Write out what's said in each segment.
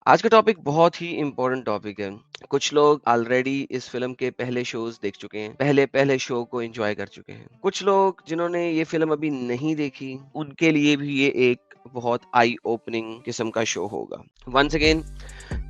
आज का टॉपिक बहुत ही इम्पोर्टेंट टॉपिक है। कुछ लोग ऑलरेडी इस फ़िल्म के पहले शोज़ देख चुके हैं, पहले-पहले शो को एन्जॉय कर चुके हैं। कुछ लोग जिन्होंने ये फ़िल्म अभी नहीं देखी, उनके लिए भी ये एक बहुत आई ओपनिंग किस्म का शो होगा। वन्स अगेन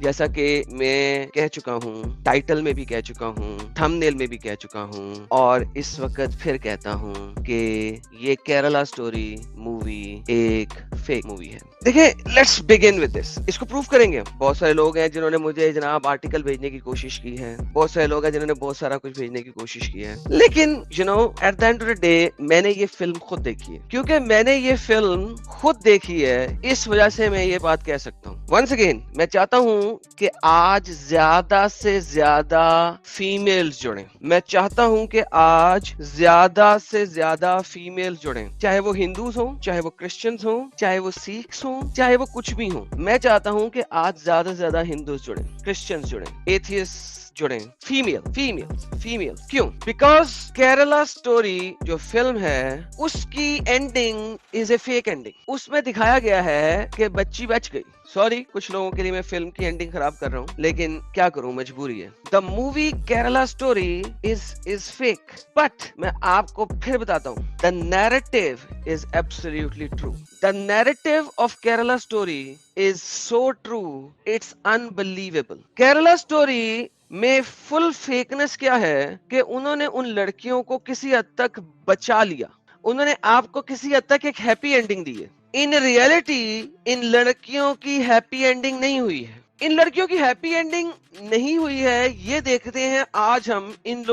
जैसा कि मैं कह चुका हूँ, टाइटल में भी कह चुका हूँ, थंबनेल में भी कह चुका हूँ और इस वक़्त फिर कहता हूँ कि ये केरला स्टोरी मूवी एक फेक मूवी है। देखिए, लेट्स बिगिन विद दिस। इसको प्रूव करेंगे। बहुत सारे लोग हैं जिन्होंने मुझे जनाब आर्टिकल भेजने की कोशिश की है। बहुत सारे लोग हैं जिन्होंने बहुत सारा कुछ भेजने की कोशिश की है। लेकिन eight the end of the day मैंने ये फ़िल्म खुद देखी है। क्योंकि मैंने ये फ़िल्म खुद देखी है, इस वजह से मैं ये बात कह सकता हूँ। वंस अगेन मैं चाहता हूँ कि आज ज़्यादा से ज़्यादा फीमेल्स जुड़ें। मैं चाहता हूँ कि आज ज़्यादा से ज़्यादा फीमेल्स जुड़ें। चाहे वो हिंदूज़ हों, चाहे वो क्रिश्चियंस हों, चाहे वो सिख्स हों, चाहे वो कुछ भी हों। मैं चाहता हूँ कि आज ज़्यादा से ज़्यादा हिंदूज़ जुड़ें, क्रिश्चियंस जुड़ें, एथियस्ट जुड़ें, फीमेल क्यों? बिकॉज केरला स्टोरी जो फिल्म है उसकी ending is a fake ending. उसमें दिखाया गया है कि बच्ची बच गई। सॉरी, कुछ लोगों के लिए मैं फिल्म की एंडिंग खराब कर रहा हूँ, लेकिन क्या करूँ, मजबूरी है। The movie Kerala story is fake, but मैं आपको फिर बताता हूँ, the narrative is absolutely true. The narrative of Kerala story is so true, it's unbelievable. Kerala story में फुल फेकनेस क्या है कि उन्होंने उन लड़कियों को किसी हद तक बचा लिया। उन्होंने आपको किसी हद तक एक हैप्पी एंडिंग दी है। इन रियलिटी इन लड़कियों की हैप्पी एंडिंग नहीं हुई है। इन लड़कियों की हैप्पी एंडिंग नहीं हुई है, ये देखते हैं आज हम इन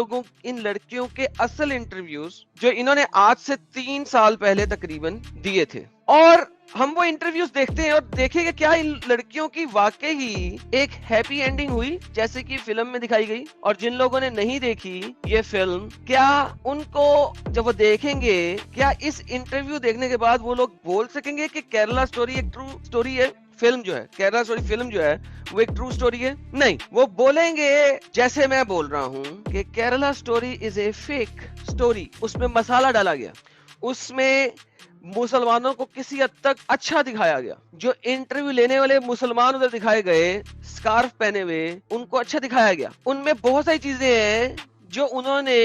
लड़कियों के असल इंटरव्यूज जो इन्होंने आज से 3 साल पहले तकरीबन दिए थे। और हम वो इंटरव्यूज देखते हैं और देखेंगे क्या इन लड़कियों की वाकई ही एक हैप्पी एंडिंग हुई जैसे कि फिल्म में दिखाई गई। और जिन लोगों ने नहीं देखी ये फिल्म, क्या उनको जब वो देखेंगे, क्या इस इंटरव्यू देखने के बाद वो लोग बोल सकेंगे कि केरला स्टोरी एक ट्रू स्टोरी है? फिल्म जो है केरला स्टोरी फिल्म जो है वो एक ट्रू स्टोरी है? नहीं, वो बोलेंगे जैसे मैं बोल रहा हूँ कि Kerala story is a fake story. उसमें मसाला डाला गया, उसमें मुसलमानों को किसी हद तक अच्छा दिखाया गया। जो इंटरव्यू लेने वाले मुसलमान उधर दिखाए गए स्कार्फ पहने हुए, उनको अच्छा दिखाया गया। उनमें बहुत सारी चीजें हैं जो उन्होंने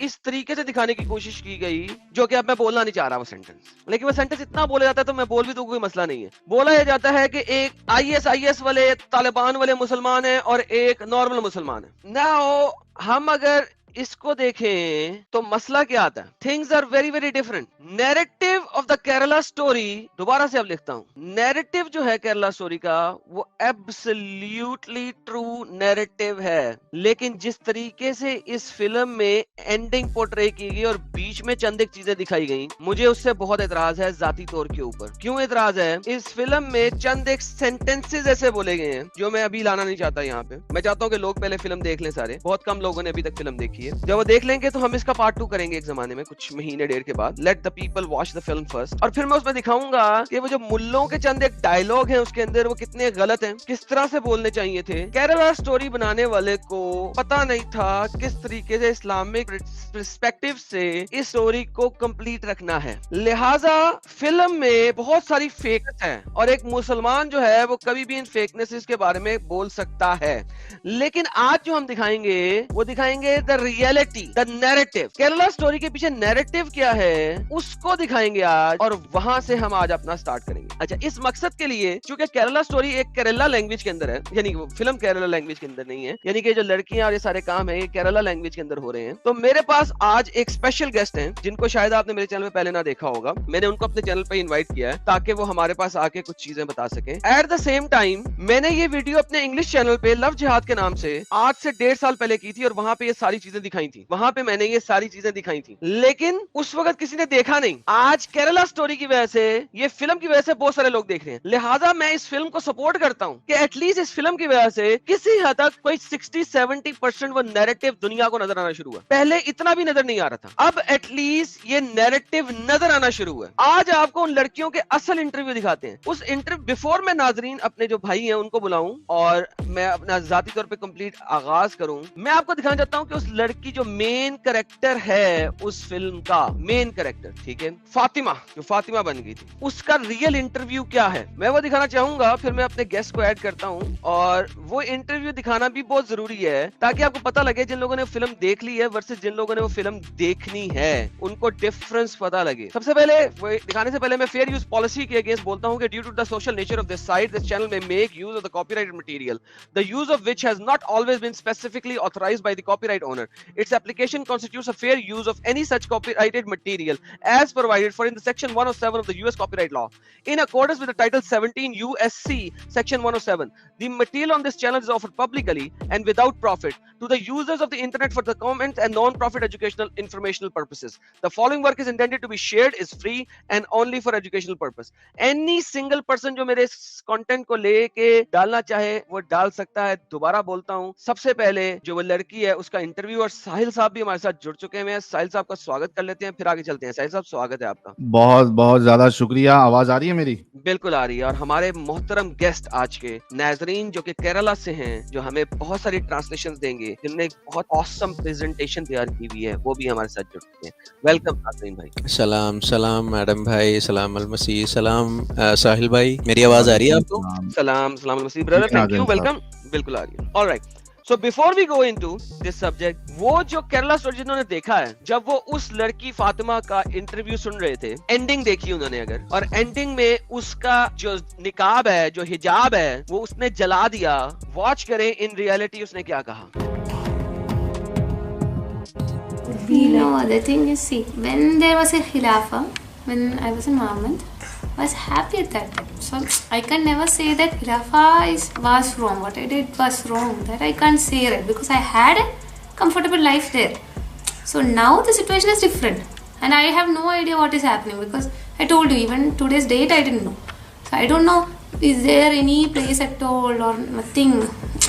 इस तरीके से दिखाने की कोशिश की गई, जो कि अब मैं बोलना नहीं चाह रहा वो सेंटेंस, लेकिन वो सेंटेंस इतना बोला जाता है तो मैं बोल भी दूं, कोई मसला नहीं है। बोला यह जाता है कि एक आईएस वाले तालिबान वाले मुसलमान है और एक नॉर्मल मुसलमान है। नाउ हम अगर इसको देखें तो मसला क्या आता है? Things are very very different. Narrative of the Kerala story, दोबारा से अब लिखता हूं, नैरेटिव जो है केरला स्टोरी का वो एब्सोल्युटली ट्रू नैरेटिव है। लेकिन जिस तरीके से इस फिल्म में एंडिंग पोर्ट्रे की गई और बीच में चंद एक चीजें दिखाई गई, मुझे उससे बहुत एतराज है जाती तौर के ऊपर। क्यों एतराज है? इस फिल्म में चंद एक सेंटेंसेस ऐसे बोले गए हैं जो मैं अभी लाना नहीं चाहता यहाँ पे। मैं चाहता हूँ कि लोग पहले फिल्म देख लें सारे। बहुत कम लोगों ने अभी तक फिल्म देखी है। जब वो देख लेंगे तो हम इसका पार्ट 2 करेंगे एक जमाने में, कुछ महीने डेढ़ के बाद। Let the people watch the film first, और फिर मैं उसमें दिखाऊंगा कि वो जो मुल्लों के चंद एक डायलॉग हैं उसके अंदर वो कितने गलत हैं, किस तरह से बोलने चाहिए थे। केरला स्टोरी बनाने वाले को पता नहीं था किस तरीके से इस्लामिक पर्सपेक्टिव से इस स्टोरी को कंप्लीट रखना है। लिहाजा फिल्म में बहुत सारी फेकनेस है और एक मुसलमान जो है वो कभी भी इन फेकनेसेस के बारे में बोल सकता है। लेकिन आज जो हम दिखाएंगे वो दिखाएंगे the reality, the narrative. Kerala story के पीछे नैरेटिव क्या है उसको दिखाएंगे आज, और वहां से हम आज अपना स्टार्ट करेंगे। अच्छा, इस मकसद के लिए, क्योंकि केरला स्टोरी एक केरला लैंग्वेज के अंदर है, यानी फिल्म केरला लैंग्वेज के अंदर नहीं है, यानी कि जो लड़कियां और ये सारे काम है ये केरला लैंग्वेज के अंदर हो रहे हैं, तो मेरे पास आज एक स्पेशल गेस्ट हैं जिनको शायद आपने मेरे चैनल में पहले ना देखा होगा। मैंने उनको अपने चैनल पे इनवाइट किया है ताकि वो हमारे पास आके कुछ चीजें बता सकें। एट द सेम टाइम मैंने ये वीडियो अपने इंग्लिश चैनल पे लव जिहाद के नाम से आज से 1.5 साल पहले की थी और वहां पे ये सारी चीजें दिखाई थी। वहां पे मैंने ये सारी चीजें दिखाई थी, लेकिन उस वक्त किसी ने देखा नहीं। आज केरला स्टोरी की वजह से, ये फिल्म की वजह से बहुत सारे लोग देख रहे हैं। लिहाजा मैं इस फिल्म को सपोर्ट करता हूं कि एटलीस्ट इस फिल्म की वजह से किसी हद तक कोई 60-70% वो नैरेटिव दुनिया को नजर आना शुरू हुआ। पहले इतना भी नजर नहीं आ रहा था, अब एटलीस्ट ये नैरेटिव नजर आना शुरू हुआ। आज आपको उन लड़कियों के असल इंटरव्यू दिखाते हैं। उस इंटरव्यू बिफोर मैं नाजरीन अपने जो भाई हैं उनको बुलाऊं और मैं अपना जाती तौर पे कंप्लीट आगाज करूं, मैं आपको दिखाना चाहता हूं कि उस लड़की जो मेन कैरेक्टर है उस फिल्म का, मेन कैरेक्टर, ठीक है, फातिमा, जो फातिमा बन गई थी, उसका रियल इंटरव्यू क्या है, मैं वो दिखाना चाहूंगा, फिर मैं अपने गेस्ट को ऐड करता हूँ। और वो इंटरव्यू दिखाना भी बहुत जरूरी है ताकि आपको पता लगे जिन लोगों ने फिल्म देख ली है वर्सेस जिन लोगों ने वो फिल्म देखनी है, उनको डिफरेंस पता लगे। सबसे पहले वो दिखाने से पहले मैं फेयर यूज पॉलिसी के अगेंस्ट बोलता हूँ कि due to the social nature of this site, this channel may make use of the copyrighted material, the use of which has not always been specifically authorised by the copyright owner. Its application constitutes a fair use of any such copyrighted material as provided for in the Section 107 of the US Copyright Law. In accordance with the Title 17 USC Section 107, the material on this channel is offered publicly and without profit to the users of the internet for the comment and non-profit educational informational purposes. The following work is intended to be shared, is free and only for educational purpose. Any single person जो मेरे content को लेके डालना चाहे वो डाल सकता है। दोबारा बोलता हूँ, सबसे पहले जो वो लड़की है उसका इंटरव्यू, और साहिल साहब भी हमारे साथ जुड़ चुके हैं। साहिल साहब का स्वागत कर लेते हैं, फिर आगे चलते हैं। साहिल साहब, स्वागत है आपका। बहुत बहुत ज्यादा शुक्रिया। आवाज आ रही है मेरी? बिल्कुल आ रही है। और हमारे मोहतरम गेस्ट आज के नाजरीन जो कि केरला से हैं, जो हमें बहुत सारी ट्रांसलेशन देंगे, जिनने एक बहुत ऑसम प्रेजेंटेशन तैयार की हुई है, वो भी हमारे साथ जुड़ चुके हैं। वेलकम नाजरीन भाई। सलाम सलाम मैडम भाई, सलाम अल मसीह, सलाम साहिल भाई, मेरी आवाज आ रही है आपको? सलाम सलाम मसीह ब्रदर, थैंक यू, वेलकम। बिल्कुल आ रही है। Alright, So before we go into this subject, वो जो केरला स्टोरी जिन्होंने देखा है, जब वो उस लड़की फातिमा का इंटरव्यू सुन रहे थे, एंडिंग देखी उन्होंने अगर, और एंडिंग में उसका जो निकाब है, जो हिजाब है, वो उसने जला दिया। वॉच करें इन रियलिटी उसने क्या कहा। No, the thing is, see, when there was a Khilafah, when I was in Muhammad, I was happy at that time. So I can never say that Khilafah was wrong. What I did was wrong. That I can't say it because I had a comfortable life there. So now the situation is different, and I have no idea what is happening because I told you even today's date I didn't know. So I don't know, is there any place at all or nothing,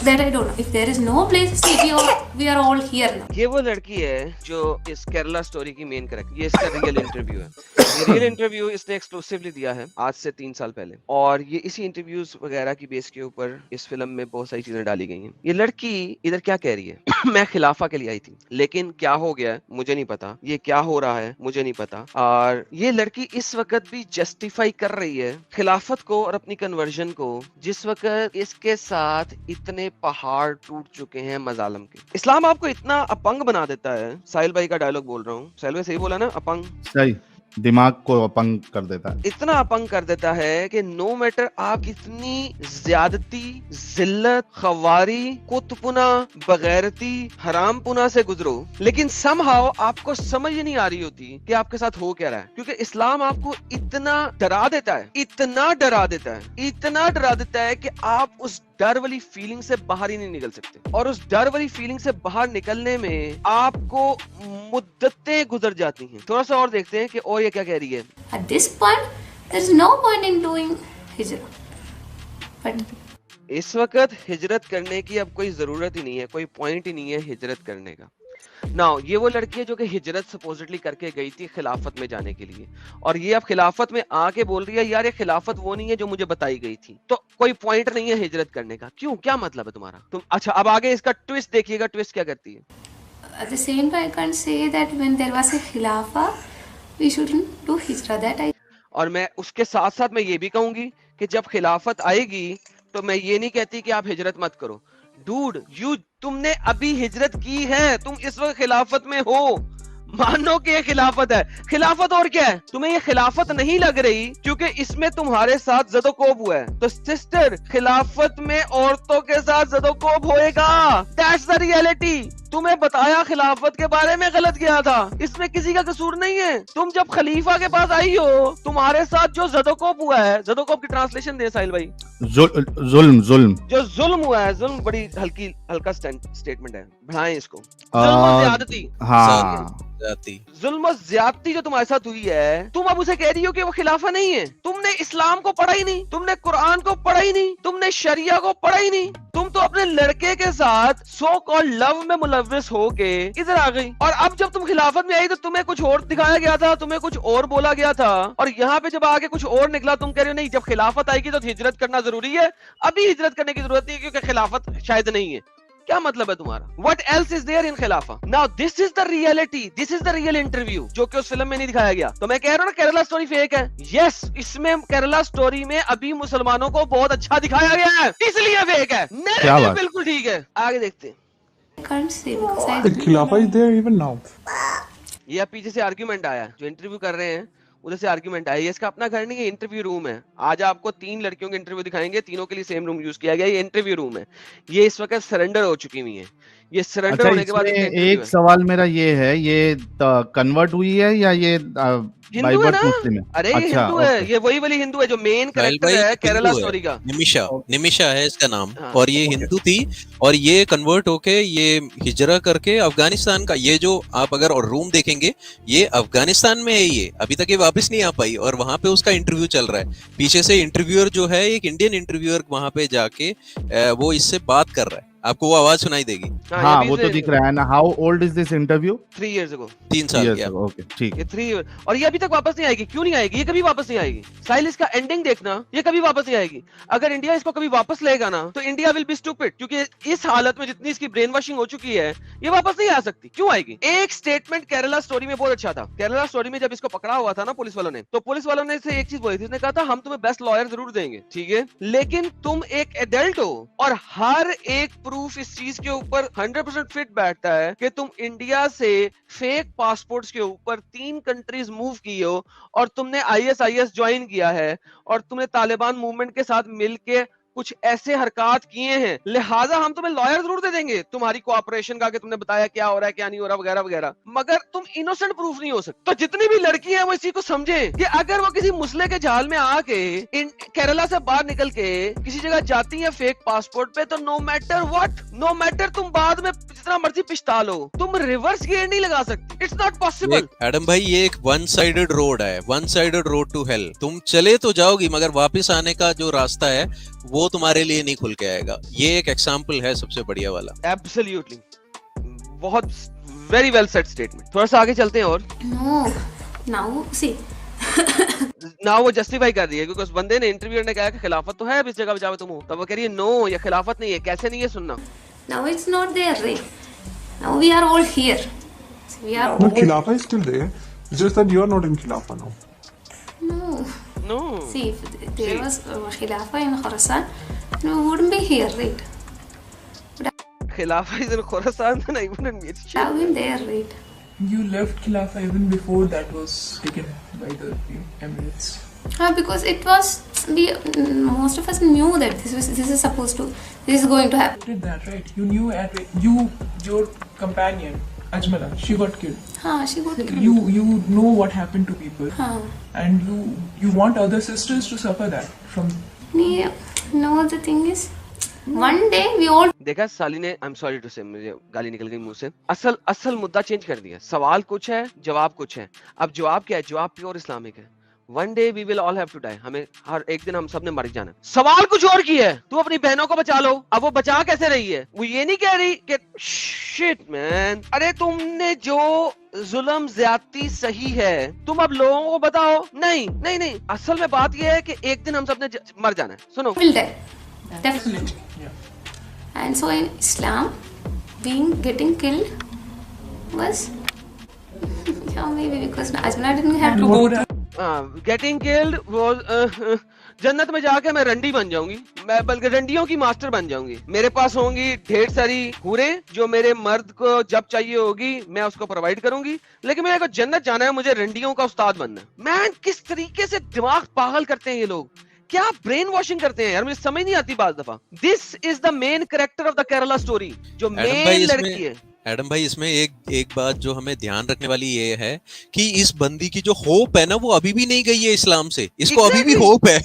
that I don't know. If there is no place, see, we are all here now. ये वो लड़की है जो इस Kerala story की main character, ये इसका real interview है। ये रियल इंटरव्यू इसने एक्सक्लूसिवली दिया है आज से 3 साल पहले, और ये इसी इंटरव्यूज वगैरह की बेस के ऊपर इस फिल्म में बहुत सारी चीजें डाली गई हैं। ये लड़की इधर क्या कह रही है मैं खिलाफा के लिए आई थी, लेकिन क्या हो गया है मुझे नहीं पता, ये क्या हो रहा है मुझे नहीं पता। और ये लड़की इस वक्त भी जस्टिफाई कर रही है खिलाफत को और अपनी कन्वर्जन को, जिस वक्त इसके साथ इतने पहाड़ टूट चुके हैं मजालम के। इस्लाम आपको इतना अपंग बना देता है, साहिल भाई का डायलॉग बोल रहा हूँ, साहिल भाई सही बोला ना, अपंग? सही, दिमाग को अपंग कर देता है। इतना अपंग कर देता है कि नो मैटर आप इतनी ज्यादती, जिल्लत, खवारी, कुतपुना, बगैरती, हरामपुना से गुजरो, लेकिन समहाउ आपको समझ ही नहीं आ रही होती कि आपके साथ हो क्या रहा है, क्योंकि इस्लाम आपको इतना डरा देता है, इतना डरा देता है, इतना डरा देता है कि आप उस डर वाली फीलिंग से बाहर ही नहीं निकल सकते। और उस डर वाली फीलिंग से बाहर निकलने में आपको मुद्दतें गुजर जाती हैं। थोड़ा सा और देखते हैं कि और ये क्या कह रही है। At this point, there is no point in doing hijrah. But इस वक्त हिजरत करने की अब कोई जरूरत ही नहीं है, कोई पॉइंट ही नहीं है हिजरत करने का। नाउ ये वो लड़की है जो कि हिजरत सपोजिटली करके गई थी खिलाफत में जाने के लिए, और ये अब खिलाफत में आके बोल रही है यार ये खिलाफत वो नहीं है जो मुझे बताई गई थी, तो कोई पॉइंट नहीं है हिजरत करने का। क्यों, क्या मतलब है तुम्हारा? तुम अच्छा अब आगे इसका ट्विस्ट देखिएगा, ट्विस्ट क्या करती है। at the same time, I can't say that when there was a Khilafah, we shouldn't do hijrah. That I. और मैं उसके साथ साथ मैं ये भी कहूंगी कि जब खिलाफत आएगी तो मैं ये नहीं कहती कि आप हिजरत मत करो। डूड, तुमने अभी हिजरत की है, तुम इस वक्त खिलाफत में हो, मानो कि ये खिलाफत है। खिलाफत और क्या है? तुम्हें ये खिलाफत नहीं लग रही क्योंकि इसमें तुम्हारे साथ जदोकोब हुआ है। तो सिस्टर, खिलाफत में औरतों के साथ जदोकोब होएगा, दैट्स द रियलिटी। तुम्हें बताया खिलाफत के बारे में गलत किया था, इसमें किसी का कसूर नहीं है। तुम जब खलीफा के पास आई हो, तुम्हारे साथ जो जदोकोब हुआ है, जदोकोब की ट्रांसलेशन दे साहिल भाई। जुल्म, जो जुल्म हुआ है, जुल्म बड़ी हल्का स्टेटमेंट है, बढ़ाएं इसको। जुल्म और ज्यादती। हाँ, जुल्म और ज्यादती जो तुम्हारे साथ हुई है, तुम अब उसे कह रही हो कि वो खिलाफा नहीं है। तुमने इस्लाम को पढ़ा ही नहीं, तुमने कुरान को पढ़ा ही नहीं, तुमने शरिया को पढ़ा ही नहीं। तुम तो अपने लड़के के साथ सो कॉल्ड लव में मुलव्विस होके इधर आ गई, और अब जब तुम खिलाफत में आई तो तुम्हें कुछ और दिखाया गया था, तुम्हें कुछ और बोला गया था, और यहाँ पे जब आगे कुछ और निकला, तुम कह रहे हो नहीं जब खिलाफत आएगी तो हिजरत करना जरूरी है। अभी हिजरत करने की जरूरत नहीं है क्योंकि खिलाफत शायद नहीं है। क्या मतलब है तुम्हारा? What else is there in खिलाफा? Now this is the reality, this is the real interview, जो कि उस फिल्म में नहीं दिखाया गया। तो मैं कह रहा हूँ ना केरला स्टोरी फेक है। यस, इसमें केरला स्टोरी में अभी मुसलमानों को बहुत अच्छा दिखाया गया है, इसलिए फेक है। नैरेटिव बिल्कुल ठीक है। आगे देखते हैं। Can't say because I Khilafah is there even now. ये अब पीछे से आर्ग्यूमेंट आया, जो इंटरव्यू कर रहे हैं उधर से आर्ग्यूमेंट आया। ये इसका अपना घर नहीं है, इंटरव्यू रूम है। आज आपको 3 लड़कियों के इंटरव्यू दिखाएंगे, तीनों के लिए सेम रूम यूज किया गया। ये इंटरव्यू रूम है, ये इस वक्त सरेंडर हो चुकी हुई है। ये सरेंडर अच्छा, होने के बाद एक सवाल मेरा ये है, ये कन्वर्ट हुई है या ये हिंदू है ना? मुस्लिम है? अरे ये हिंदू है, ये वही वाली हिंदू है जो मेन कैरेक्टर है केरला स्टोरी का। निमिषा है इसका नाम। और ये हिंदू थी और ये कन्वर्ट होके ये हिजरा करके अफगानिस्तान का, ये जो आप अगर और रूम देखेंगे ये अफगानिस्तान में है। ये अभी तक ये वापस नहीं आ पाई और वहां पे उसका इंटरव्यू चल रहा है। पीछे से इंटरव्यूअर जो है, एक इंडियन इंटरव्यूअर वहां पे जाके वो इससे बात कर रहा है। आपको वो आवाज सुनाई देगी। हाँ, वो तो दिख रहा है ना। How old is this interview? 3 years ago। 3 साल की। ओके, ठीक है। ये 3 years और ये अभी तक वापस नहीं आएगी। क्यों नहीं आएगी? ये कभी वापस नहीं आएगी। साहिल, इसका एंडिंग देखना, ये कभी वापस नहीं आएगी। अगर इंडिया इसको कभी वापस लेगा ना तो इंडिया विल बी स्टूपिड, क्योंकि इस हालत में जितनी इसकी ब्रेन वॉशिंग हो चुकी है, ये वापस नहीं आ सकती। क्यों आएगी? एक स्टेटमेंट केरला स्टोरी में बहुत अच्छा था। केरला स्टोरी में जब इसको पकड़ा हुआ था ना पुलिस वालों ने, तो पुलिस वालों ने से एक चीज बोली थी। उसने कहा था हम तुम्हें बेस्ट लॉयर जरूर देंगे, ठीक है, लेकिन तुम एक एडल्ट हो और हर एक प्रूफ इस चीज के ऊपर 100% फिट बैठता है कि तुम इंडिया से फेक पासपोर्ट्स के ऊपर 3 कंट्रीज मूव की हो और तुमने ISIS ज्वाइन किया है और तुमने तालिबान मूवमेंट के साथ मिलके कुछ ऐसे हरकत किए हैं, लिहाजा हम तुम्हें लॉयर जरूर दे देंगे तुम्हारी कोऑपरेशन का, कि तुमने बताया क्या हो रहा है क्या नहीं हो रहा वगैरह वगैरह, मगर तुम इनोसेंट प्रूफ नहीं हो सकते। तो जितनी भी लड़की है वो इसी को समझे कि अगर वो किसी मुसले के जाल में आके केरला से बाहर निकल के किसी जगह जाती है फेक पासपोर्ट पे, तो no matter what, no matter तुम बाद में जितना मर्जी पिछता लो, तुम रिवर्स गियर नहीं लगा सकते। It's not possible. एडम भाई, ये एक वन साइडेड रोड है, one sided road to hell. तुम चले तो जाओगी मगर वापस आने का जो रास्ता है वो तुम्हारे लिए नहीं खुल के आएगा। ये एक एग्जांपल है सबसे बढ़िया वाला। एब्सोल्युटली, बहुत वेरी वेल सेट स्टेटमेंट। थोड़ा सा आगे चलते हैं और now see ना वो जस्टिफाई कर रही है, क्योंकि उस बंदे ने इंटरव्यूअर ने कहा कि खिलाफत तो है अब इस जगह पे जाओ तुम हो, तब वो कह रही है नो, ये खिलाफत नहीं है। कैसे नहीं है? सुनना। now it's not there, right? Now we are all here. So we are No, all... Khilafah is still there. It's just that you are not in Khilafah now. No. See, if there was Khilafah in Khorasan, we wouldn't be here, right? Khilafah is in Khorasan, then I wouldn't be. Have been there, right? You left Khilafah even before that was taken by the Emirates. Because it was, most of us knew that this is supposed to, this is going to happen. You did that, right? You knew your companion Ajmala, she got killed. She got killed. You know what happened to people, and you want other sisters to suffer that from. Yeah. No, the thing is, one day we all. देखा साली ने, I am sorry to से, मुझे गाली निकल गई मुंह से। असल मुद्दा चेंज कर दिया। सवाल कुछ है, जवाब कुछ है। अब जवाब क्या है? जवाब प्योर इस्लामिक है। One day we will all have to die. हमें हर एक दिन हम सब ने मर जाना। सवाल कुछ और की है, तू अपनी बहनों को बचा लो। अब वो बचा कैसे रही है? वो ये नहीं कह रही कि शिट मैन, अरे तुमने जो जुल्म ज्यादती सही है, तुम अब लोगों को बताओ। नहीं, असल में बात ये है कि एक दिन हम सब ने मर जाना है। सुनो, will die. Definitely. Yeah. And so in Islam, getting killed was maybe because Ajmala didn't have to go. Getting killed वो जन्नत में जाके मैं रंडी बन जाऊंगी, मैं बल्कि रंडियों की मास्टर बन जाऊंगी। मेरे पास होंगी ढेर सारी हूरें जो मेरे मर्द को जब चाहिए होगी मैं उसको प्रोवाइड करूंगी, लेकिन मेरे को जन्नत जाना है, मुझे रंडियों का उस्ताद बनना है। मैन, किस तरीके से दिमाग पागल करते हैं ये लोग, क्या ब्रेन वॉशिंग करते हैं यार, मुझे समझ नहीं आती बात दफा। This is the main character of the Kerala story, जो मेन लड़की है। एडम भाई, इसमें एक बात जो हमें ध्यान रखने वाली ये है कि इस बंदी की जो होप है ना, वो अभी भी नहीं गई है इस्लाम से। इसको अभी भी होप है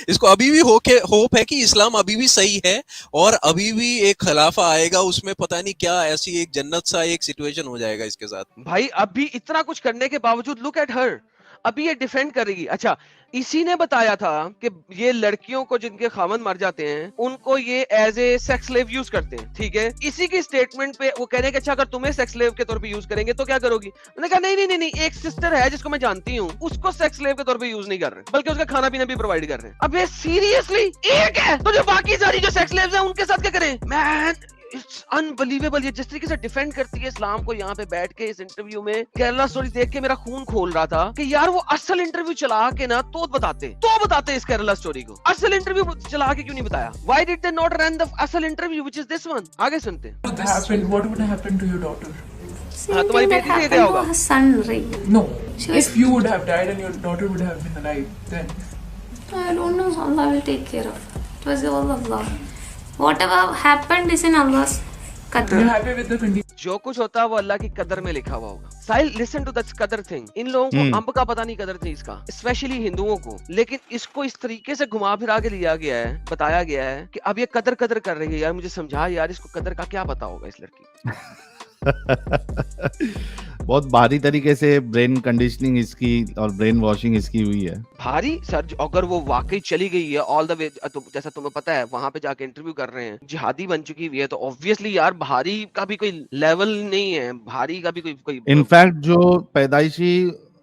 इसको अभी भी होप है कि इस्लाम अभी भी सही है और अभी भी एक खिलाफा आएगा, उसमें पता नहीं क्या ऐसी एक जन्नत सा एक सिचुएशन हो जाएगा इसके साथ। भाई अभी इतना कुछ करने के बावजूद लुक एट हर, अभी ये डिफेंड कर रही है। अच्छा, इसी ने बताया था कि ये लड़कियों को जिनके खामन मर जाते हैं उनको ये as a sex slave use करते हैं, ठीक है। इसी की स्टेटमेंट पे वो कह रहे हैं कि अच्छा, अगर तुम्हें सेक्स स्लेव के तौर पे यूज करेंगे तो क्या करोगी? मैंने कहा नहीं, एक सिस्टर है जिसको मैं जानती हूँ, उसको सेक्स स्लेव के तौर पे यूज नहीं कर रहे, बल्कि उसका खाना पीना भी प्रोवाइड कर रहे हैं। अब ये सीरियसली एक है तो जो बाकी सारी जो सेक्स स्लेव्स हैं उनके साथ क्या करें? Man, it's unbelievable. ये जिस तरीके से डिफेंड करती है इस्लाम को यहाँ पे बैठ के इस इंटरव्यू में, केरला स्टोरी देख के मेरा खून खोल रहा था कि यार वो असल इंटरव्यू चला के ना तो बताते इस केरला स्टोरी को। असल इंटरव्यू चला के क्यों नहीं बताया? Why did they not run the असल interview which is this one? आगे सुनते हैं। What would happen to your daughter? Same तुम्हारी thing that बेटी से happened होगा। to her son, right? No. She was- If you would have died and your daughter would have been alive, then I don't know. Allah will take care of it. It was all Allah. Whatever happened is in Allah's qadr. you're happy with the condition. जो कुछ होता है वो अल्लाह की कदर में लिखा हुआ होगा। साहिल, लिसन टू दैट कदर थिंग। इन लोगों को अंब का पता नहीं कदर थी इसका, स्पेशली हिंदुओं को, लेकिन इसको इस तरीके से घुमा फिरा के लिया गया है, बताया गया है कि अब ये कदर कर रही है। यार मुझे समझा यार, इसको कदर का क्या पता होगा इस लड़की। बहुत भारी तरीके से ब्रेन कंडीशनिंग इसकी और ब्रेन वॉशिंग इसकी हुई है। भारी सर, अगर वो वाकई चली गई है ऑल द वे, तो जैसा तुम्हें पता है वहां पे जाके इंटरव्यू कर रहे हैं, जिहादी बन चुकी हुई है, तो ऑब्वियसली यार भारी का भी कोई लेवल नहीं है, भारी का भी कोई इनफैक्ट जो पैदाइशी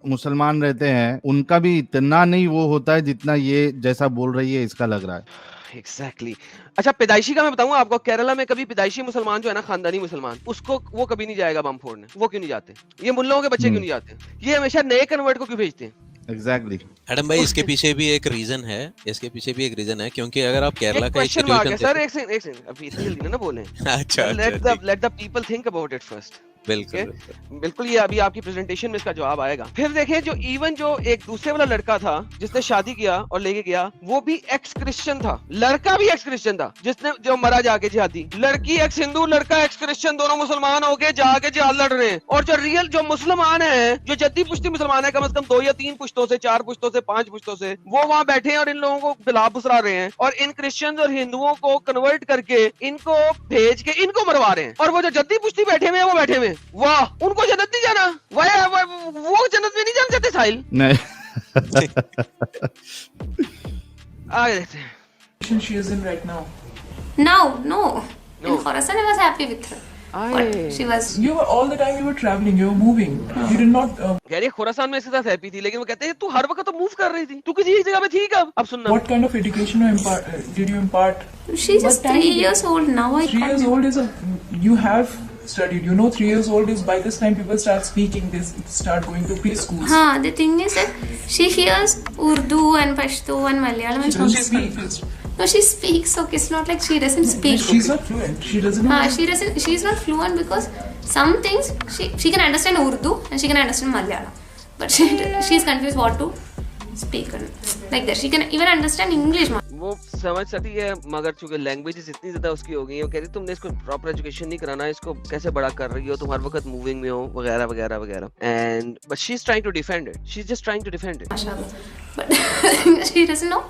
मुसलमान रहते हैं उनका भी इतना नहीं वो होता है जितना ये जैसा बोल रही है इसका लग रहा है। Exactly. अच्छा, पैदाइशी का मैं बताऊंगा आपको, केरला में कभी पैदाइशी मुसलमान जो है ना, खानदानी मुसलमान, उसको वो कभी नहीं जाएगा बम फोड़ने। वो क्यों नहीं जाते? ये मुल्लों के बच्चे क्यों नहीं जाते? ये हमेशा नए कन्वर्ट को क्यों भेजते हैं? एग्जैक्टली। एडम भाई, इसके पीछे भी एक रीजन है, क्योंकि अगर आप केरला का क्वेश्चन मार्क है सर। इंस्टीट्यूशन एक सेकंड अभी इतनी जल्दी ना बोलें। अच्छा, let the people think about it first. बिल्कुल, ये अभी आपकी प्रेजेंटेशन में इसका जवाब आएगा। फिर देखें, जो इवन जो एक दूसरे वाला लड़का था जिसने शादी किया और लेके गया, वो भी एक्स क्रिश्चियन था, लड़का भी एक्स क्रिश्चियन था जिसने जो मरा जाके जिहादी। लड़की एक्स हिंदू, लड़का एक्स क्रिश्चियन, दोनों मुसलमान होके जाके जिहाद लड़ रहे हैं। और जो रियल जो मुसलमान है, जो जद्दी पुश्ती मुसलमान है, कम से कम 2 या 3 पुश्तों से, 4 पुश्तों से, 5 पुश्तों से, वो वहाँ बैठे हैं और इन लोगों को बिला बुसरा रहे हैं, और इन क्रिश्चियंस और हिंदुओं को कन्वर्ट करके इनको भेज के इनको मरवा रहे हैं। और वो जो जद्दी पुश्ती बैठे हुए हैं, वो बैठे हुए, वाह, उनको जन्नत नहीं जाना, वो जन्नत में नहीं जाना चाहते साहिल। नहीं। आगे देखते हैं। She is in right now. No. In Khorasan, I was happy with her. But she was. You were all the time you were traveling, you were moving. You did not. कह रही है खुरासान में इसके साथ हैप्पी थी, लेकिन वो कहते हैं तू हर वक्त तो मूव कर रही थी, तू किसी एक जगह पे थी कब? अब सुनना। What kind of education did you impart? She's just 3 years old now. 3 years old is you have studied. You know, 3 years old is by this time people start speaking. They start going to preschools. The thing is that she hears Urdu and Pashto and Malayalam and She Sanskrit. speaks. No, she speaks. Okay, it's not like she doesn't speak. She's not fluent. She doesn't know. She's not fluent because some things she can understand Urdu and she can understand Malayalam, but she's confused what to speak like that. She can even understand English. वो समझ सकती है, मगर चूंकि languages इतनी ज्यादा उसकी हो गई है, वो कह रही तुमने इसको प्रॉपर एजुकेशन नहीं कराना, इसको कैसे बड़ा कर रही हो, तुम हर वक्त मूविंग में हो, वगैरह वगैरह वगैरह। And but she is trying to defend it, she is just trying to defend it. But she doesn't know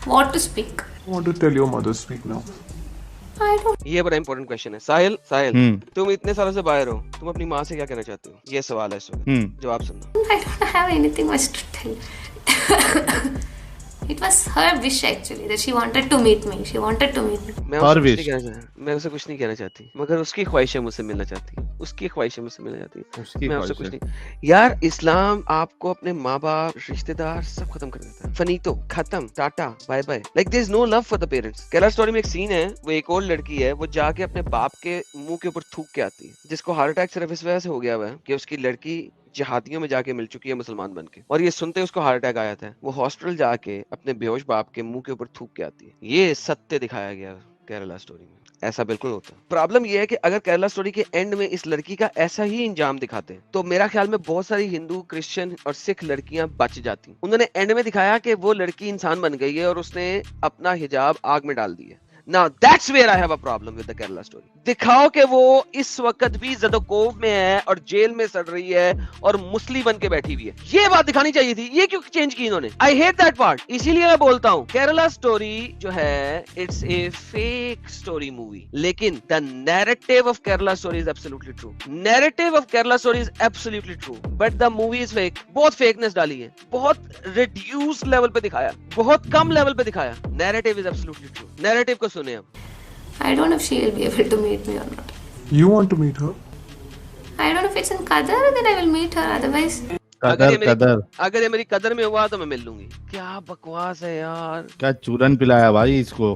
what to speak. I want to tell your mother speak now. I don't. ये बड़ा important question है। साहिल, तुम इतने सालों से बाहर हो, तुम अपनी माँ से क्या कहना चाहते हो? ये सवाल है इस वक्त, जवाब सुनना। I don't have anything much to tell. It was her wish actually that she wanted to meet me. She wanted to meet me. मैं उसे कुछ नहीं कहना चाहती, मगर उसकी ख्वाहिशें मुझसे मिलना चाहती है, उसकी ख्वाहिशें मुझसे मिलना चाहती है। मैं उससे कुछ नहीं। यार इस्लाम आपको अपने माँ बाप, रिश्तेदार सब खत्म कर देता है। फनीतो, खत्म, tata, bye bye. Like there is no love for the parents. Kerala story में एक सीन है, वो एक और लड़की है, वो जाके अपने बाप के मुंह के ऊपर थूक के आती है, जिसको हार्ट अटैक सिर्फ इस वजह से हो गया हुआ है कि उसकी लड़की जिहादियों में जाके मिल चुकी है मुसलमान बनके, और ये सुनते उसको हार्ट अटैक आया था। वो हॉस्पिटल जाके अपने बेहोश बाप के मुंह के ऊपर थूक के आती है। ये सत्य दिखाया गया केरला स्टोरी में, ऐसा बिल्कुल होता है। प्रॉब्लम ये है कि अगर केरला स्टोरी के एंड में इस लड़की का ऐसा ही इंजाम दिखाते हैं, तो मेरा ख्याल में बहुत सारी हिंदू, क्रिश्चियन और सिख लड़कियां बच जाती। उन्होंने एंड में दिखाया कि वो लड़की इंसान बन गई है और उसने अपना हिजाब आग में डाल दी है। Now that's where I have a problem with the Kerala story. दिखाओ कि वो इस वक्त भी ज़दोकोव में है और जेल में सड़ रही है और मुस्लिम बन के बैठी हुई है। ये बात दिखानी चाहिए थी, ये क्यों चेंज की इन्होंने? I hate that part. इसीलिए मैं बोलता हूँ केरला स्टोरी जो है, it's a fake story movie. लेकिन the narrative of Kerala story is absolutely true. Narrative of Kerala story is absolutely true. But the movie is fake. बहुत fakeness डाली है, बहुत reduced level पे दिखाया, बहुत कम level पे दिखाया। Narrative is absolutely true. Narrative को सुने हम। I don't know if she will be able to meet me or not. You want to meet her? I don't know if it's in Qatar, then I will meet her. Otherwise, अगर ये मेरी कदर में हुआ तो मैं मिल लूंगी। क्या बकवास है यार, क्या चूरन पिलाया भाई इसको।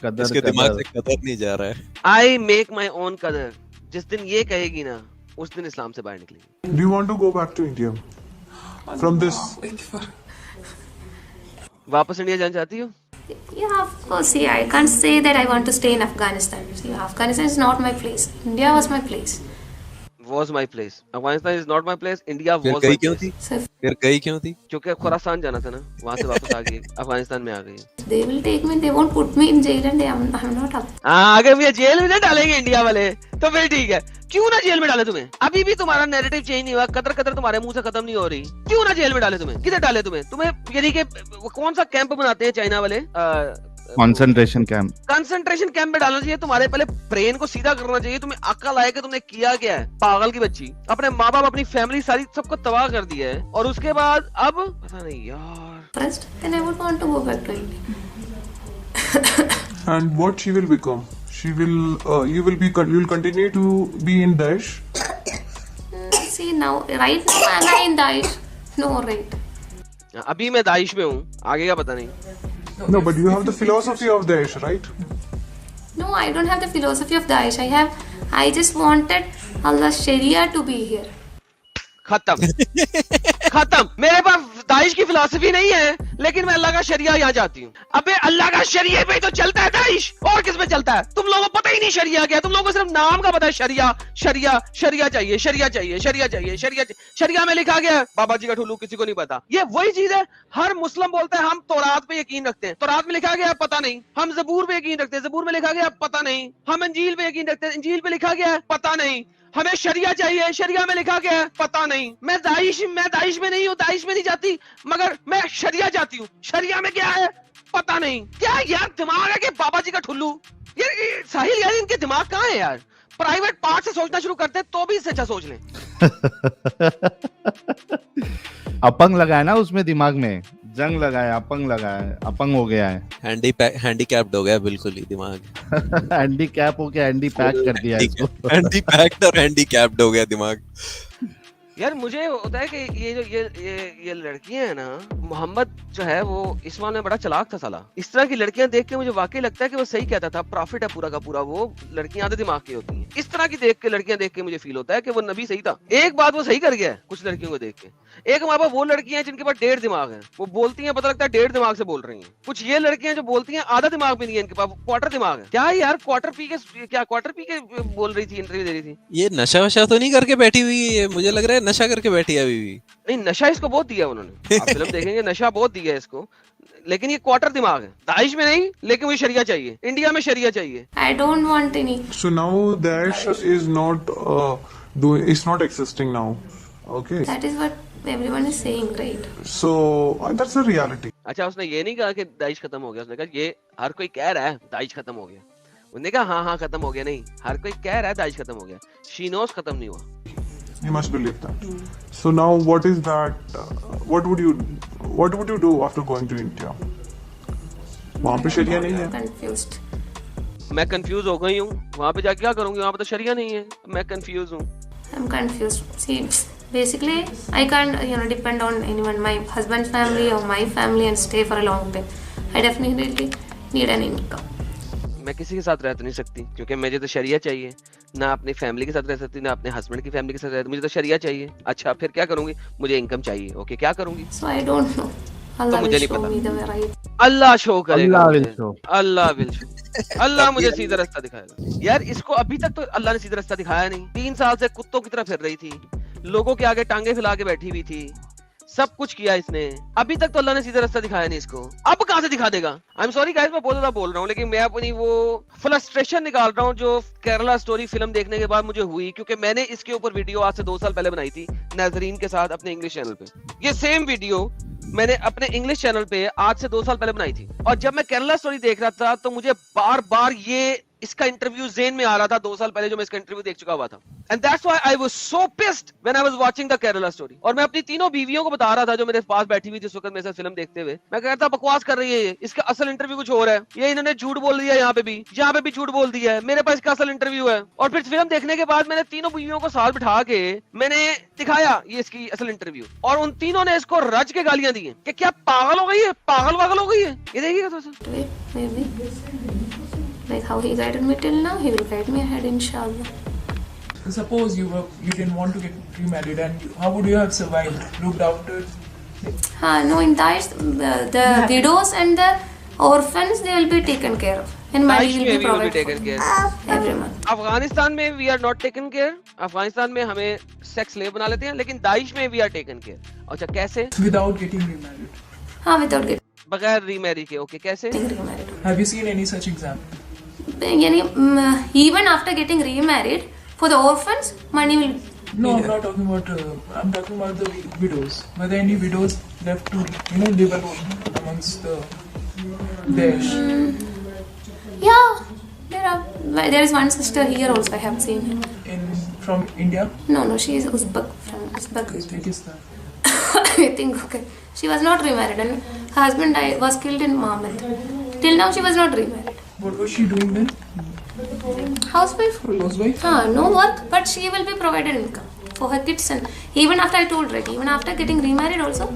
कदर इसके दिमाग कदर से कदर नहीं जा रहा है। आई मेक माई ओन कदर। जिस दिन ये कहेगी ना, उस दिन इस्लाम से बाहर निकलेगी। Do you want to go back to India from this? वापस इंडिया जाना चाहती हो? Yeah, of course. See, I can't say that I want to stay in Afghanistan. See, Afghanistan is not my place. India was my place. Was my place. Afghanistan is not my place. India फिर was गई my क्यों place. थी? So फिर गई क्यों थी? क्योंकि खुरासान जाना था ना, वहाँ से वापस आ गई, अफगानिस्तान में आ गई। they will take me. They won't put me in jail, and I'm not up. हाँ, अगर मुझे जेल में ना डालेंगे इंडिया वाले, तो फिर ठीक है। क्यों ना जेल में डाले तुम्हें? अभी भी तुम्हारा नैरेटिव चेंज नहीं हुआ, कदर कदर तुम्हारे मुंह से खत्म नहीं हो रही। क्यों ना जेल में डाले तुम्हें? किधर डाले तुम्हें? यानी कि कौन सा कैंप बनाते हैं चाइना वाले? Concentration camp. कंसंट्रेशन कैंप में डालना चाहिए। तुम्हारे पहले ब्रेन को सीधा करना चाहिए। तुम्हें अक्ल आए कि तुमने किया क्या है। पागल की बच्ची, अपने माँ बाप, अपनी फैमिली, सारी सबको तबाह कर दिया है, और उसके बाद अब पता नहीं यार। First, then I would want to go back to India. And what she will become? She will. You will continue to be in Daesh. See now, right now, am I in Daesh? No, right. अभी मैं Daesh में हूँ, आगे का पता नहीं। No, but you have the philosophy of Daesh, right? No, I don't have the philosophy of Daesh. I just wanted Allah's Sharia to be here. खत्म। खत्म। मेरे पास दाइश की फिलॉसफी नहीं है, लेकिन मैं अल्लाह का शरिया यहाँ चाहती हूँ। अबे अल्लाह का शरिया पे तो चलता है दाइश, और किस पे चलता है? तुम लोगों को पता ही नहीं शरिया क्या है। तुम लोगों को सिर्फ नाम का पता है, शरिया शरिया शरिया चाहिए, शरिया चाहिए, शरिया चाहिए, शरिया चाहिए। शरिया में लिखा गया है, बाबा जी का ठुल्लू, किसी को नहीं पता। ये वही चीज है, हर मुस्लिम बोलता है हम तौरात पे यकीन रखते हैं, तौरात में लिखा गया पता नहीं। हम जबूर पे यकीन रखते हैं, जबूर में लिखा गया पता नहीं। हम इंजील पे यकीन रखते हैं, इंजील पे लिखा गया है पता नहीं। हमें शरिया चाहिए, शरिया में लिखा गया है पता नहीं। मैं दाइश में नहीं हूँ, दाइश में नहीं जाती, मगर मैं शरिया जाती हूँ। शरिया में क्या है पता नहीं। क्या यार दिमाग है कि बाबा जी का ठुल्लू? यार साहिल, यार इनके दिमाग कहाँ है यार? प्राइवेट पार्ट से सोचना शुरू करते तो भी इससे अच्छा सोच लें। अपंग लगाया ना उसमें, दिमाग में जंग लगाया, अपंग लगाया, अपंग हो गया है। हैंडीकैप्ड हो गया बिल्कुल ही दिमाग। हैंडीकैप हो गया, हैंडी पैक कर दिया इसको। हैंडीपैक्ड और हैंडीकैप्ड हो गया दिमाग। यार मुझे होता है कि ये जो ये लड़कियां हैं ना, मोहम्मद जो है वो इस मामले में बड़ा चालाक था साला। इस तरह की लड़कियां देख के मुझे वाकई लगता है कि वो सही कहता था, प्रॉफिट है पूरा का पूरा। वो लड़कियां आधे दिमाग की होती हैं। इस तरह की लड़कियां देख के मुझे फील होता है कि वो नबी सही था। एक बात वो सही कर गया है कुछ लड़कियों को देख के। एक हमारे पास वो लड़कियां हैं जिनके पास 1.5 दिमाग है, वो बोलती हैं पता लगता है 1.5 दिमाग से बोल रही हैं। कुछ ये लड़कियां जो बोलती हैं आधा दिमाग भी नहीं है इनके पास, क्वार्टर दिमाग है। क्या यार क्वार्टर पी के बोल रही थी, इंटरव्यू दे रही थी। ये नशा वशा तो नहीं करके बैठी हुई है? मुझे लग रहा है नशा करके बैठी है अभी भी। नहीं, नशा इसको बहुत दिया उन्होंने। आप फिल्म देखेंगे नशा बहुत दिया है इसको, लेकिन ये क्वार्टर दिमाग है। दाइश में नहीं, लेकिन मुझे शरिया चाहिए, इंडिया में शरिया चाहिए। I don't want any. So now Daesh is not it's not existing now. Okay. That is what everyone is saying, right? So that's a reality. अच्छा, उसने ये नहीं कहा कि दाइश खत्म हो गया, उसने कहा ये हर कोई कह रहा है दाइश खत्म हो गया। उसने कहा हाँ खत्म हो गया, नहीं हर कोई कह रहा है दाइश खत्म हो गया। शी नोस खत्म नहीं हुआ। You must believe that. So now what is that? What would you do after going to India? वहाँ पे शरिया नहीं है। Confused. मैं कंफ्यूज हो गई हूँ। वहाँ पे जाके क्या करूंगी? वहाँ पे तो शरिया नहीं है। मैं कंफ्यूज हूँ। I'm confused. See, basically, I can't, depend on anyone, my husband's family or my family, and stay for a long time. I definitely need an income. मैं किसी के साथ रह तो नहीं सकती, क्योंकि मुझे तो शरिया चाहिए। ना अपनी फैमिली के साथ रह सकती, ना अपने हस्बैंड की फैमिली के साथ रह सकती। मुझे तो शरिया चाहिए। अच्छा, फिर क्या करूंगी? मुझे इनकम चाहिए। ओके, क्या करूंगी? So I don't know. Allah मुझे will नहीं show पता। me the way right. Allah show करेगा। Allah will show. Allah will show. Allah मुझे सीधा रास्ता दिखाएगा। यार इसको अभी तक तो अल्लाह ने सीधा रास्ता दिखाया नहीं। 3 साल से कुत्तों की तरह फिर रही थी, लोगों के आगे टांगे फैला के बैठी हुई थी, सब कुछ किया इसने। अभी तक तो अल्लाह ने सीधा रास्ता दिखाया नहीं इसको। अब कहां से दिखा देगा? आई एम सॉरी गाइस, मैं बहुत ज्यादा बोल रहा हूँ, लेकिन मैं अपनी वो फ्रस्ट्रेशन निकाल रहा हूँ जो केरला स्टोरी फिल्म देखने के बाद मुझे हुई, क्योंकि मैंने इसके ऊपर वीडियो आज से 2 साल पहले बनाई थी नाजरीन के साथ अपने इंग्लिश चैनल पे। ये सेम वीडियो मैंने अपने इंग्लिश चैनल पे आज से 2 साल पहले बनाई थी, और जब मैं केरला स्टोरी देख रहा था तो मुझे बार बार ये इसका इंटरव्यू ज़हन में आ रहा था 2 साल पहले जो मैं इसका इंटरव्यू देख चुका हुआ था। And that's why I was so pissed when I was watching the Kerala story. और मैं अपनी तीनों बीवियों को बता रहा था जो मेरे पास बैठी हुई जिस वक्त मेरे साथ फिल्म देखते हुए, मैं कहता बकवास कर रही है ये, इसका असल इंटरव्यू कुछ और है, ये इन्होंने झूठ बोल दिया, यहाँ पे भी झूठ बोल दिया है, मेरे पास इसका असल इंटरव्यू है। और फिर फिल्म देखने के बाद मैंने तीनों बीवियों को साथ बिठा के मैंने दिखाया ये इसकी असल इंटरव्यू, और उन तीनों ने इसको रज के गालियां दी हैं कि क्या पागल हो गई है, पागल हो गई है। ये देखिएगा थोड़ा सा। Maybe. Like how he guided me till now, he will guide me ahead, inshallah. Suppose you didn't want to get remarried, and how would you have survived? Looked after? No, in Daesh, the widows and the orphans, they will be taken care of, and money will be provided taken care every month. Afghanistan में we are not taken care. Afghanistan में हमें sex slave बना लेते हैं, लेकिन Daesh में we are taken care. अच्छा कैसे? Without getting remarried. Without getting बगैर रीमैरी के। ओके कैसे? remarried. Have you seen any such example? Yani, even after getting remarried, for the orphans, money will. No, I'm not talking about. I'm talking about the widows. Were there any widows left to live alone amongst the Daesh? Yeah, there is one sister here also. I have seen her. From India? No, she is Uzbek, from Uzbek. Uzbekistan. I think, okay. She was not remarried, and her husband was killed in Mahmud. Till now, she was not remarried. What was she doing then? Housewife? Housewife? No work, but she will be provided income for her kids, and even after I told right, even after getting remarried also.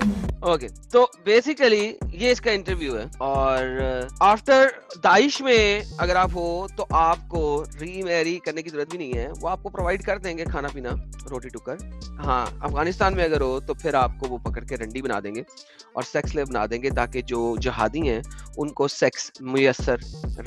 Okay तो basically ये इसका interview है, और after Daesh में अगर आप हो तो आपको रीमैरी करने की जरूरत भी नहीं है, वो आपको प्रोवाइड कर देंगे खाना पीना, रोटी टुकर। हाँ, अफगानिस्तान में अगर हो तो फिर आपको वो पकड़ के रंडी बना देंगे और सेक्स स्लेव बना देंगे, ताकि जो जिहादी हैं उनको सेक्स मुयस्सर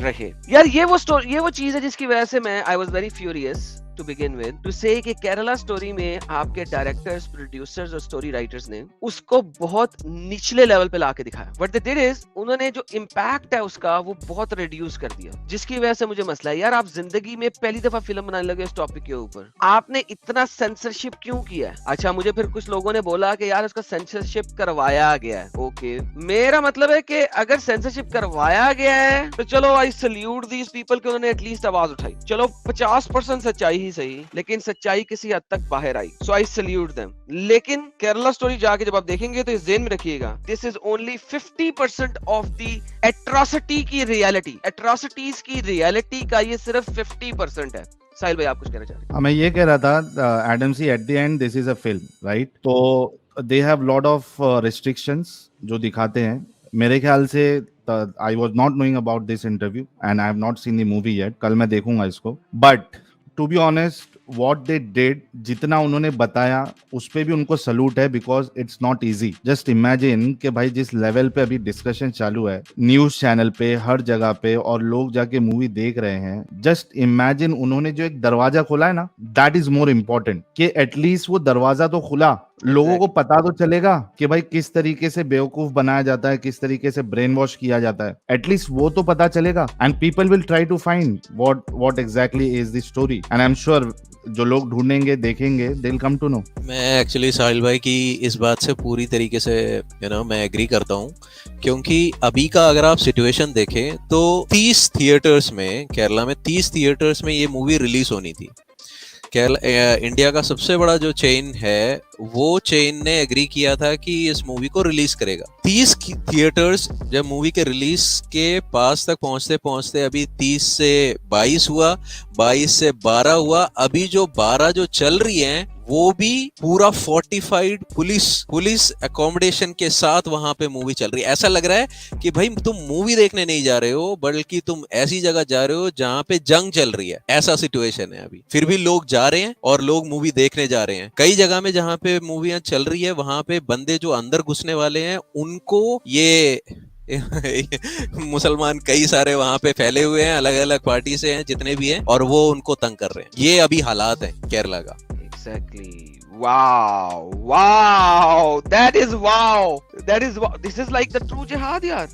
रहे। यार ये वो चीज है जिसकी वजह से मैं I was very furious to begin with to say कि केरला स्टोरी में आपके डायरेक्टर्स, प्रोड्यूसर्स और स्टोरी राइटर्स ने उसको बहुत निचले लेवल पे लाके दिखाया। What they did is उन्होंने जो इम्पैक्ट है उसका वो बहुत रिड्यूस कर दिया, जिसकी वजह से मुझे मसला है। यार आप जिंदगी में पहली दफा फिल्म बनाने लगे इस टॉपिक के ऊपर, आपने इतना सेंसरशिप क्यों किया है? अच्छा मुझे फिर कुछ लोगों ने बोला कि यार उसका सेंसरशिप करवाया गया है। ओके, मेरा मतलब है कि अगर सेंसरशिप करवाया गया है तो चलो आई सल्यूट दीस पीपल कि उन्होंने एटलीस्ट आवाज उठाई। चलो 50% सच्चाई सही, लेकिन सच्चाई किसी हद तक बाहर आई, सो आई सल्यूट देम। लेकिन केरला स्टोरी जाके जब आप देखेंगे तो इस ज़हन में रखिएगा, this is only 50% of the atrocity की रियलिटी। एट्रोसिटीज की रियलिटी का ये सिर्फ 50% है। साहिल भाई आप कुछ कहना चाह रहे हैं? मैं ये कह रहा था Adam C, at the end this is a film, right? तो they have lot of restrictions जो दिखाते हैं। मेरे ख्याल से I was not knowing about this interview and I have not seen the movie yet. कल मैं देखूंगा इसको, but to be honest, what they did, जितना उन्होंने बताया उस पे भी उनको सलूट है, because it's not easy. Just imagine कि भाई जिस लेवल पे अभी डिस्कशन चालू है न्यूज चैनल पे, हर जगह पे, और लोग जाके मूवी देख रहे हैं, जस्ट इमेजिन उन्होंने जो एक दरवाजा खोला है ना, दैट इज मोर इम्पोर्टेंट, कि एटलीस्ट वो दरवाजा तो खुला, लोगों को पता तो चलेगा कि भाई किस तरीके से बेवकूफ बनाया जाता है, किस तरीके से ब्रेन वॉश किया जाता है, एटलीस्ट वो तो पता चलेगा। And people will try to find what exactly is the story, and I am sure जो लोग ढूंढेंगे, देखेंगे, they will come to know. मैं एक्चुअली साहिल भाई की इस बात से पूरी तरीके से मैं एग्री करता हूँ, क्योंकि अभी का अगर आप सिचुएशन देखें तो 30 थिएटर्स में, केरला में 30 थिएटर्स में ये मूवी रिलीज होनी थी। इंडिया का सबसे बड़ा जो चेन है वो चेन ने एग्री किया था कि इस मूवी को रिलीज करेगा। 30 थिएटर्स जब मूवी के रिलीज के पास तक पहुंचते पहुंचते अभी 30 से 22 हुआ, 22 से 12 हुआ, अभी जो 12 जो चल रही हैं वो भी पूरा फोर्टिफाइड पुलिस अकोमोडेशन के साथ वहां पे मूवी चल रही है। ऐसा लग रहा है कि भाई तुम मूवी देखने नहीं जा रहे हो, बल्कि तुम ऐसी जगह जा रहे हो जहां पे जंग चल रही है। ऐसा सिचुएशन है अभी, फिर भी लोग जा रहे हैं और लोग मूवी देखने जा रहे हैं। कई जगह में जहां पे मूवियां चल रही है वहां पे बंदे जो अंदर घुसने वाले हैं उनको ये मुसलमान कई सारे वहां पे फैले हुए हैं, अलग अलग पार्टी से हैं, जितने भी हैं, और वो उनको तंग कर रहे हैं। ये अभी हालात है केरला का। Exactly. Wow. That is wow. This is like the true jihad, yaar.